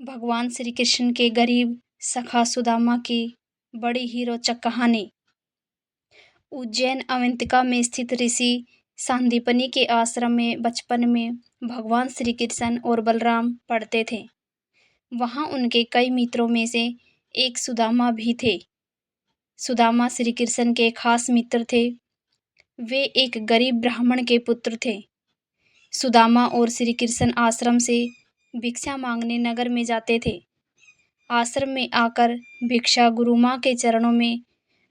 भगवान श्री कृष्ण के गरीब सखा सुदामा की बड़ी ही रोचक कहानी। उज्जैन अवंतिका में स्थित ऋषि सांदीपनि के आश्रम में बचपन में भगवान श्री कृष्ण और बलराम पढ़ते थे। वहां उनके कई मित्रों में से एक सुदामा भी थे। सुदामा श्री कृष्ण के खास मित्र थे। वे एक गरीब ब्राह्मण के पुत्र थे। सुदामा और श्री कृष्ण आश्रम से भिक्षा मांगने नगर में जाते थे। आश्रम में आकर भिक्षा गुरु माँ के चरणों में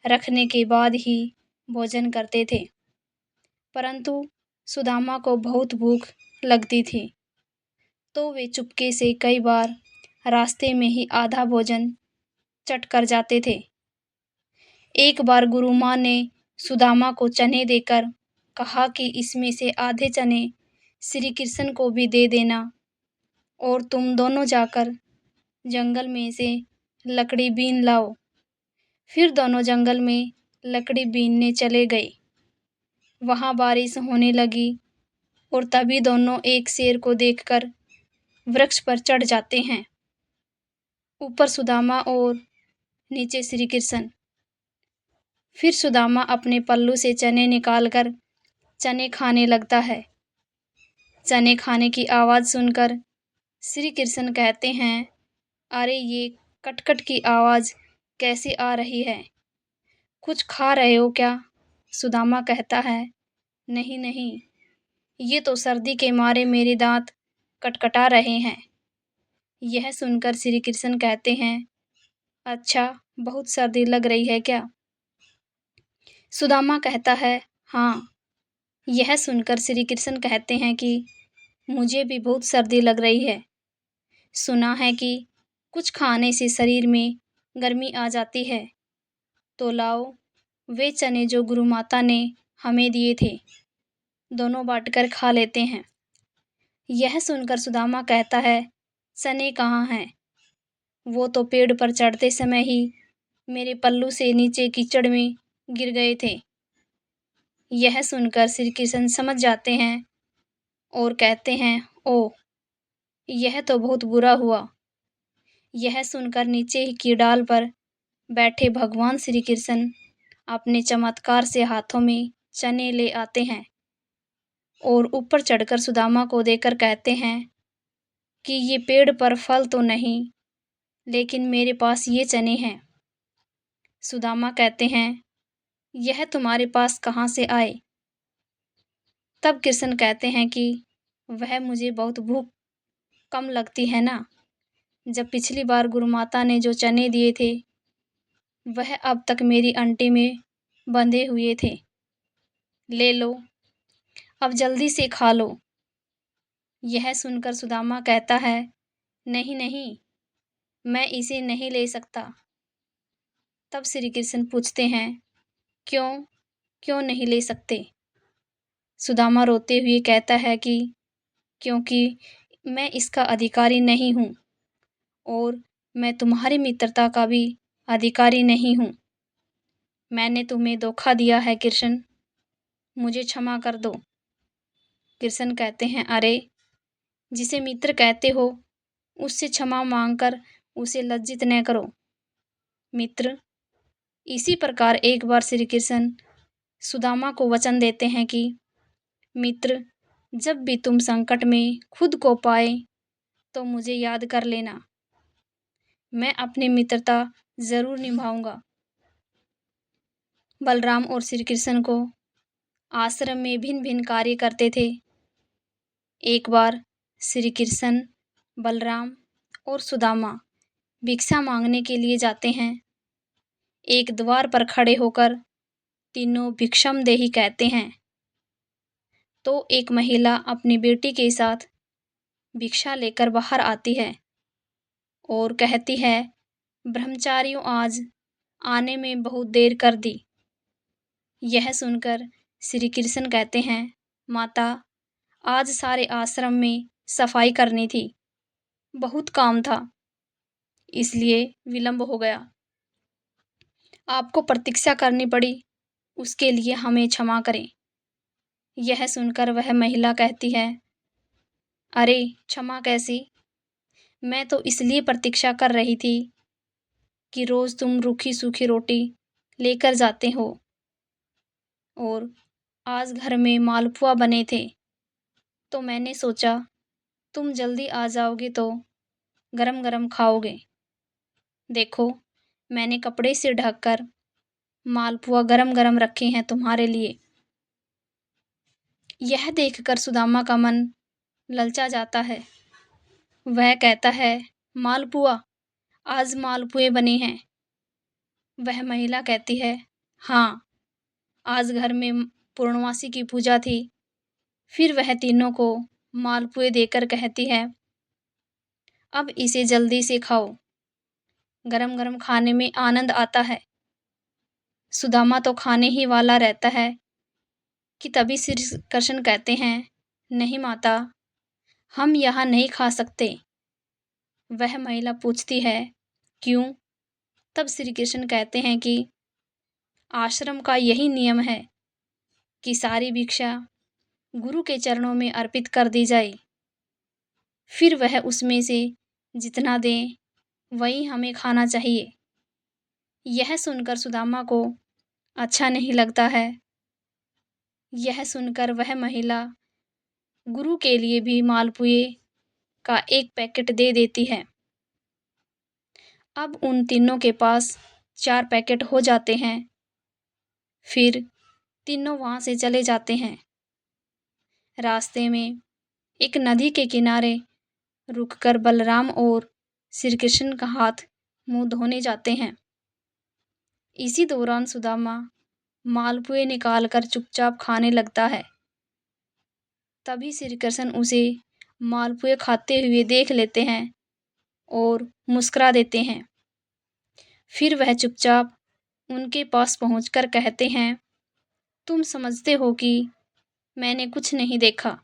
रखने के बाद ही भोजन करते थे। परंतु सुदामा को बहुत भूख लगती थी, तो वे चुपके से कई बार रास्ते में ही आधा भोजन चट कर जाते थे। एक बार गुरु माँ ने सुदामा को चने देकर कहा कि इसमें से आधे चने श्री कृष्ण को भी दे देना और तुम दोनों जाकर जंगल में से लकड़ी बीन लाओ। फिर दोनों जंगल में लकड़ी बीनने चले गए। वहां बारिश होने लगी और तभी दोनों एक शेर को देखकर वृक्ष पर चढ़ जाते हैं। ऊपर सुदामा और नीचे श्री कृष्ण। फिर सुदामा अपने पल्लू से चने निकालकर चने खाने लगता है। चने खाने की आवाज सुनकर श्री कृष्ण कहते हैं, अरे ये कटकट की आवाज कैसे आ रही है? कुछ खा रहे हो क्या? सुदामा कहता है, नहीं नहीं, ये तो सर्दी के मारे मेरे दांत कटकटा रहे हैं। यह सुनकर श्री कृष्ण कहते हैं, अच्छा, बहुत सर्दी लग रही है क्या? सुदामा कहता है, हाँ। यह सुनकर श्री कृष्ण कहते हैं कि मुझे भी बहुत सर्दी लग रही है। सुना है कि कुछ खाने से शरीर में गर्मी आ जाती है, तो लाओ वे चने जो गुरु माता ने हमें दिए थे, दोनों बांटकर खा लेते हैं। यह सुनकर सुदामा कहता है, चने कहाँ हैं? वो तो पेड़ पर चढ़ते समय ही मेरे पल्लू से नीचे कीचड़ में गिर गए थे। यह सुनकर श्री कृष्ण समझ जाते हैं और कहते हैं, ओ, यह तो बहुत बुरा हुआ। यह सुनकर नीचे की डाल पर बैठे भगवान श्री कृष्ण अपने चमत्कार से हाथों में चने ले आते हैं और ऊपर चढ़कर सुदामा को देकर कहते हैं कि ये पेड़ पर फल तो नहीं, लेकिन मेरे पास ये चने हैं। सुदामा कहते हैं, यह तुम्हारे पास कहाँ से आए? तब कृष्ण कहते हैं कि वह मुझे बहुत भूख कम लगती है ना। जब पिछली बार गुरु माता ने जो चने दिए थे, वह अब तक मेरी अंटी में बंधे हुए थे। ले लो, अब जल्दी से खा लो। यह सुनकर सुदामा कहता है, नहीं नहीं, मैं इसे नहीं ले सकता। तब श्री कृष्ण पूछते हैं, क्यों क्यों नहीं ले सकते? सुदामा रोते हुए कहता है कि क्योंकि मैं इसका अधिकारी नहीं हूँ और मैं तुम्हारी मित्रता का भी अधिकारी नहीं हूँ। मैंने तुम्हें धोखा दिया है कृष्ण, मुझे क्षमा कर दो। कृष्ण कहते हैं, अरे, जिसे मित्र कहते हो उससे क्षमा मांगकर उसे लज्जित न करो। मित्र, इसी प्रकार एक बार श्री कृष्ण सुदामा को वचन देते हैं कि मित्र, जब भी तुम संकट में खुद को पाए तो मुझे याद कर लेना, मैं अपनी मित्रता जरूर निभाऊंगा। बलराम और श्री कृष्ण को आश्रम में भिन्न भिन्न कार्य करते थे। एक बार श्री कृष्ण, बलराम और सुदामा भिक्षा मांगने के लिए जाते हैं। एक द्वार पर खड़े होकर तीनों भिक्षम देहि कहते हैं, तो एक महिला अपनी बेटी के साथ भिक्षा लेकर बाहर आती है और कहती है, ब्रह्मचारियों, आज आने में बहुत देर कर दी। यह सुनकर श्री कृष्ण कहते हैं, माता, आज सारे आश्रम में सफाई करनी थी, बहुत काम था, इसलिए विलंब हो गया। आपको प्रतीक्षा करनी पड़ी, उसके लिए हमें क्षमा करें। यह सुनकर वह महिला कहती है, अरे, क्षमा कैसी? मैं तो इसलिए प्रतीक्षा कर रही थी कि रोज तुम रूखी सूखी रोटी लेकर जाते हो, और आज घर में मालपुआ बने थे, तो मैंने सोचा तुम जल्दी आ जाओगे तो गरम गरम खाओगे। देखो, मैंने कपड़े से ढककर मालपुआ गरम गरम रखे हैं तुम्हारे लिए। यह देखकर सुदामा का मन ललचा जाता है। वह कहता है, मालपुआ? आज मालपुए बने हैं? वह महिला कहती है, हाँ, आज घर में पूर्णमासी की पूजा थी। फिर वह तीनों को मालपुए देकर कहती है, अब इसे जल्दी से खाओ, गरम गरम खाने में आनंद आता है। सुदामा तो खाने ही वाला रहता है कि तभी श्री कृष्ण कहते हैं, नहीं माता, हम यहाँ नहीं खा सकते। वह महिला पूछती है, क्यों? तब श्री कृष्ण कहते हैं कि आश्रम का यही नियम है कि सारी भिक्षा गुरु के चरणों में अर्पित कर दी जाए, फिर वह उसमें से जितना दे वही हमें खाना चाहिए। यह सुनकर सुदामा को अच्छा नहीं लगता है। यह सुनकर वह महिला गुरु के लिए भी मालपुए का एक पैकेट दे देती है। अब उन तीनों के पास 4 पैकेट हो जाते हैं। फिर तीनों वहां से चले जाते हैं। रास्ते में एक नदी के किनारे रुककर बलराम और श्री कृष्ण का हाथ मुंह धोने जाते हैं। इसी दौरान सुदामा मालपुए निकालकर चुपचाप खाने लगता है। तभी श्री कृष्ण उसे मालपुए खाते हुए देख लेते हैं और मुस्कुरा देते हैं। फिर वह चुपचाप उनके पास पहुंचकर कहते हैं, तुम समझते हो कि मैंने कुछ नहीं देखा।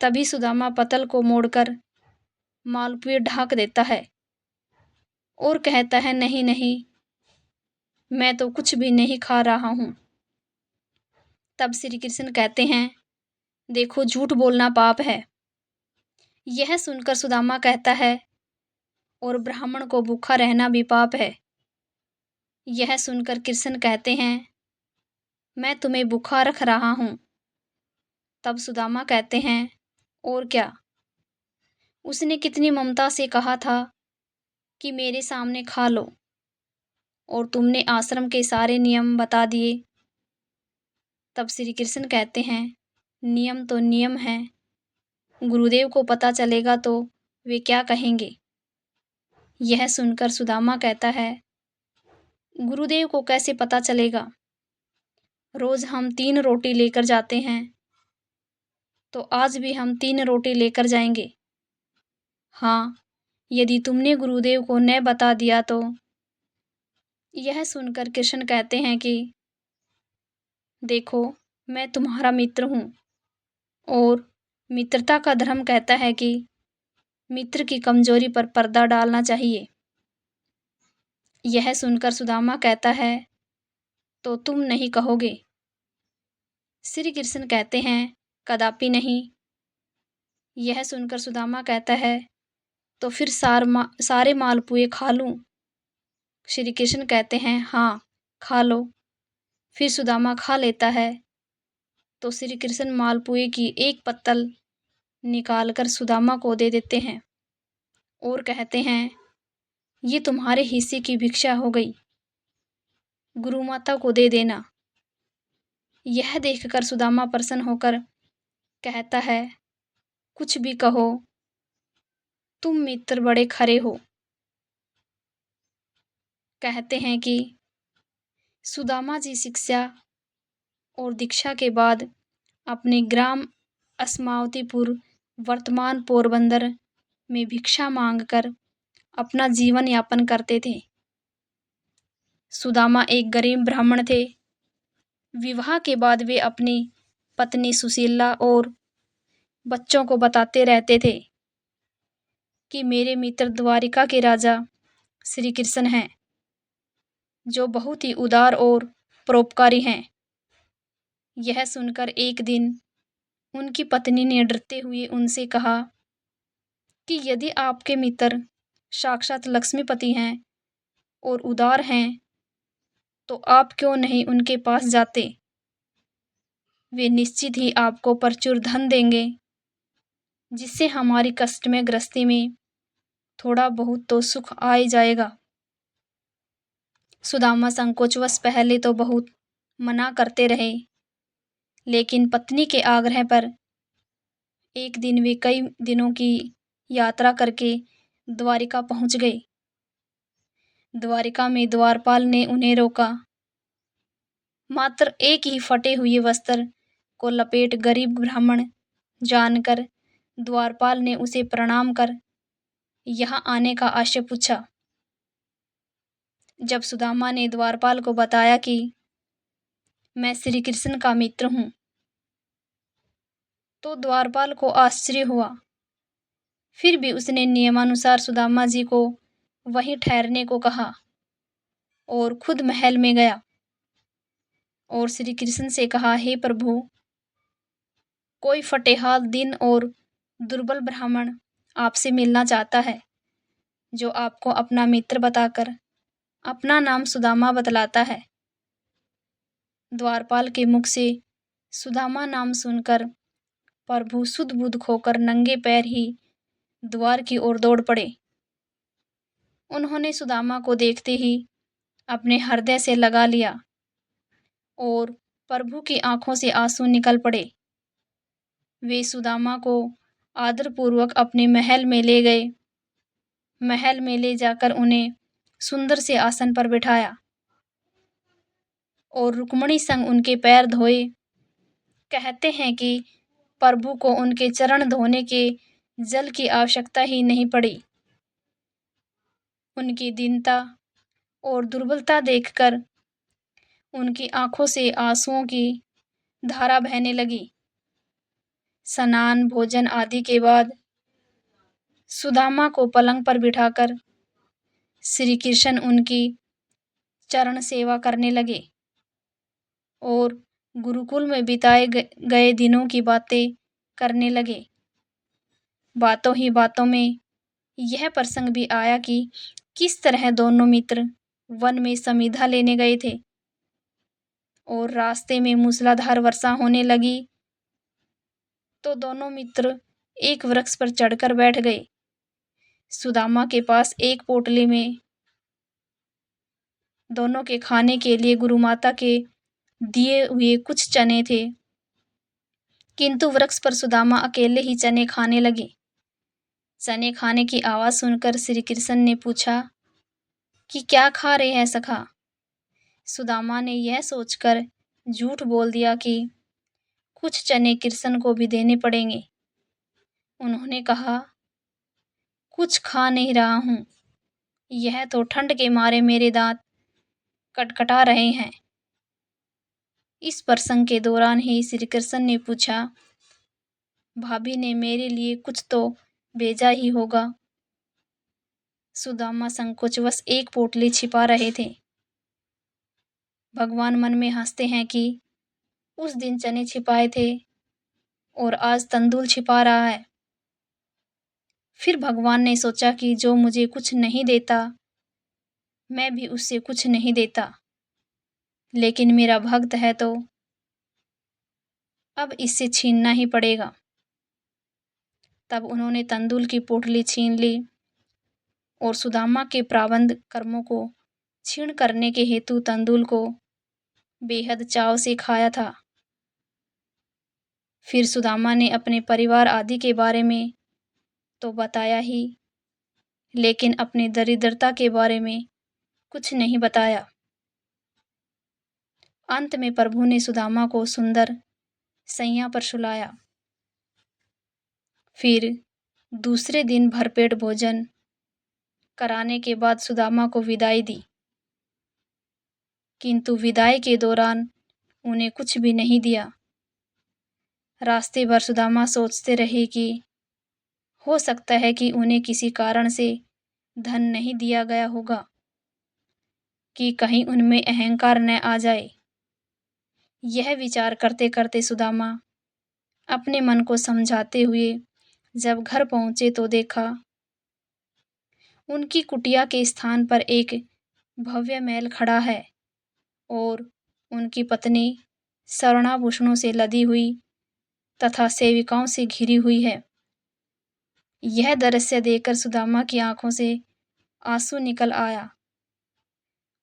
तभी सुदामा पतल को मोड़कर मालपुए ढक देता है और कहता है, नहीं नहीं, मैं तो कुछ भी नहीं खा रहा हूं। तब श्री कृष्ण कहते हैं, देखो, झूठ बोलना पाप है। यह सुनकर सुदामा कहता है, और ब्राह्मण को भूखा रहना भी पाप है। यह सुनकर कृष्ण कहते हैं, मैं तुम्हें भूखा रख रहा हूं। तब सुदामा कहते हैं, और क्या? उसने कितनी ममता से कहा था कि मेरे सामने खा लो, और तुमने आश्रम के सारे नियम बता दिए। तब श्री कृष्ण कहते हैं, नियम तो नियम है, गुरुदेव को पता चलेगा तो वे क्या कहेंगे? यह सुनकर सुदामा कहता है, गुरुदेव को कैसे पता चलेगा? रोज हम 3 रोटी लेकर जाते हैं, तो आज भी हम 3 रोटी लेकर जाएंगे। हाँ, यदि तुमने गुरुदेव को न बता दिया तो। यह सुनकर कृष्ण कहते हैं कि देखो, मैं तुम्हारा मित्र हूं, और मित्रता का धर्म कहता है कि मित्र की कमजोरी पर पर्दा डालना चाहिए। यह सुनकर सुदामा कहता है, तो तुम नहीं कहोगे? श्री कृष्ण कहते हैं, कदापि नहीं। यह सुनकर सुदामा कहता है, तो फिर सारे मालपुए खा लूं? श्री कृष्ण कहते हैं, हाँ, खा लो। फिर सुदामा खा लेता है। तो श्री कृष्ण मालपुए की एक पत्तल निकालकर सुदामा को दे देते हैं और कहते हैं, ये तुम्हारे हिस्से की भिक्षा हो गई, गुरु माता को दे देना। यह देखकर सुदामा प्रसन्न होकर कहता है, कुछ भी कहो, तुम मित्र बड़े खरे हो। कहते हैं कि सुदामा जी शिक्षा और दीक्षा के बाद अपने ग्राम अस्मावतीपुर, वर्तमान पोरबंदर में भिक्षा मांगकर अपना जीवन यापन करते थे। सुदामा एक गरीब ब्राह्मण थे। विवाह के बाद वे अपनी पत्नी सुशीला और बच्चों को बताते रहते थे कि मेरे मित्र द्वारिका के राजा श्री कृष्ण हैं, जो बहुत ही उदार और परोपकारी हैं। यह सुनकर एक दिन उनकी पत्नी ने डरते हुए उनसे कहा कि यदि आपके मित्र साक्षात लक्ष्मीपति हैं और उदार हैं, तो आप क्यों नहीं उनके पास जाते? वे निश्चित ही आपको प्रचुर धन देंगे, जिससे हमारी कष्ट में गृहस्थी में थोड़ा बहुत तो सुख आ ही जाएगा। सुदामा संकोचवश पहले तो बहुत मना करते रहे, लेकिन पत्नी के आग्रह पर एक दिन वे कई दिनों की यात्रा करके द्वारिका पहुंच गए। द्वारिका में द्वारपाल ने उन्हें रोका। मात्र एक ही फटे हुए वस्त्र को लपेट गरीब ब्राह्मण जानकर द्वारपाल ने उसे प्रणाम कर यहाँ आने का आशय पूछा। जब सुदामा ने द्वारपाल को बताया कि मैं श्री कृष्ण का मित्र हूँ, तो द्वारपाल को आश्चर्य हुआ। फिर भी उसने नियमानुसार सुदामा जी को वहीं ठहरने को कहा और खुद महल में गया और श्री कृष्ण से कहा, हे प्रभु, कोई फटेहाल दीन और दुर्बल ब्राह्मण आपसे मिलना चाहता है, जो आपको अपना मित्र बताकर अपना नाम सुदामा बतलाता है। द्वारपाल के मुख से सुदामा नाम सुनकर प्रभु सुध बुध खोकर नंगे पैर ही द्वार की ओर दौड़ पड़े। उन्होंने सुदामा को देखते ही अपने हृदय से लगा लिया और प्रभु की आंखों से आंसू निकल पड़े। वे सुदामा को आदरपूर्वक अपने महल में ले गए। महल में ले जाकर उन्हें सुंदर से आसन पर बिठाया और रुक्मणी संग उनके पैर धोए। कहते हैं कि प्रभु को उनके चरण धोने के जल की आवश्यकता ही नहीं पड़ी। उनकी दीनता और दुर्बलता देखकर उनकी आंखों से आंसुओं की धारा बहने लगी। स्नान भोजन आदि के बाद सुदामा को पलंग पर बिठाकर श्री कृष्ण उनकी चरण सेवा करने लगे और गुरुकुल में बिताए गए दिनों की बातें करने लगे। बातों ही बातों में यह प्रसंग भी आया कि किस तरह दोनों मित्र वन में समीधा लेने गए थे और रास्ते में मूसलाधार वर्षा होने लगी तो दोनों मित्र एक वृक्ष पर चढ़कर बैठ गए। सुदामा के पास एक पोटली में दोनों के खाने के लिए गुरु माता के दिए हुए कुछ चने थे, किंतु वृक्ष पर सुदामा अकेले ही चने खाने लगे। चने खाने की आवाज सुनकर श्री कृष्ण ने पूछा कि क्या खा रहे हैं सखा? सुदामा ने यह सोचकर झूठ बोल दिया कि कुछ चने कृष्ण को भी देने पड़ेंगे। उन्होंने कहा, कुछ खा नहीं रहा हूं, यह तो ठंड के मारे मेरे दांत कटकटा रहे हैं। इस प्रसंग के दौरान ही श्री कृष्ण ने पूछा, भाभी ने मेरे लिए कुछ तो भेजा ही होगा। सुदामा संकोचवश एक पोटली छिपा रहे थे। भगवान मन में हंसते हैं कि उस दिन चने छिपाए थे और आज तंदूल छिपा रहा है। फिर भगवान ने सोचा कि जो मुझे कुछ नहीं देता, मैं भी उससे कुछ नहीं देता, लेकिन मेरा भक्त है तो अब इससे छीनना ही पड़ेगा। तब उन्होंने तंदूल की पोटली छीन ली और सुदामा के प्रारब्ध कर्मों को क्षीण करने के हेतु तंदूल को बेहद चाव से खाया था। फिर सुदामा ने अपने परिवार आदि के बारे में तो बताया ही, लेकिन अपनी दरिद्रता के बारे में कुछ नहीं बताया। अंत में प्रभु ने सुदामा को सुंदर सैया पर सुलाया। फिर दूसरे दिन भरपेट भोजन कराने के बाद सुदामा को विदाई दी, किंतु विदाई के दौरान उन्हें कुछ भी नहीं दिया। रास्ते भर सुदामा सोचते रहे कि हो सकता है कि उन्हें किसी कारण से धन नहीं दिया गया होगा, कि कहीं उनमें अहंकार न आ जाए। यह विचार करते करते सुदामा अपने मन को समझाते हुए जब घर पहुँचे तो देखा उनकी कुटिया के स्थान पर एक भव्य महल खड़ा है और उनकी पत्नी स्वर्णाभूषणों से लदी हुई तथा सेविकाओं से घिरी हुई है। यह दृश्य देखकर सुदामा की आंखों से आंसू निकल आया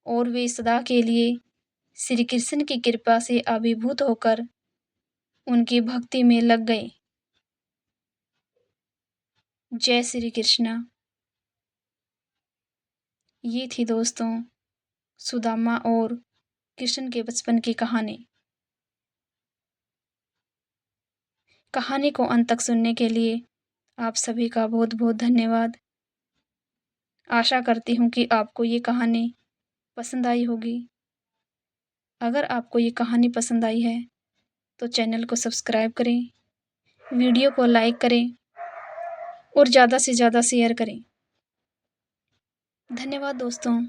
और वे सदा के लिए श्री कृष्ण की कृपा से अभिभूत होकर उनकी भक्ति में लग गए। जय श्री कृष्ण। ये थी दोस्तों सुदामा और कृष्ण के बचपन की कहानी। कहानी को अंत तक सुनने के लिए आप सभी का बहुत बहुत धन्यवाद। आशा करती हूँ कि आपको ये कहानी पसंद आई होगी। अगर आपको ये कहानी पसंद आई है तो चैनल को सब्सक्राइब करें, वीडियो को लाइक करें और ज़्यादा से ज़्यादा शेयर करें। धन्यवाद दोस्तों।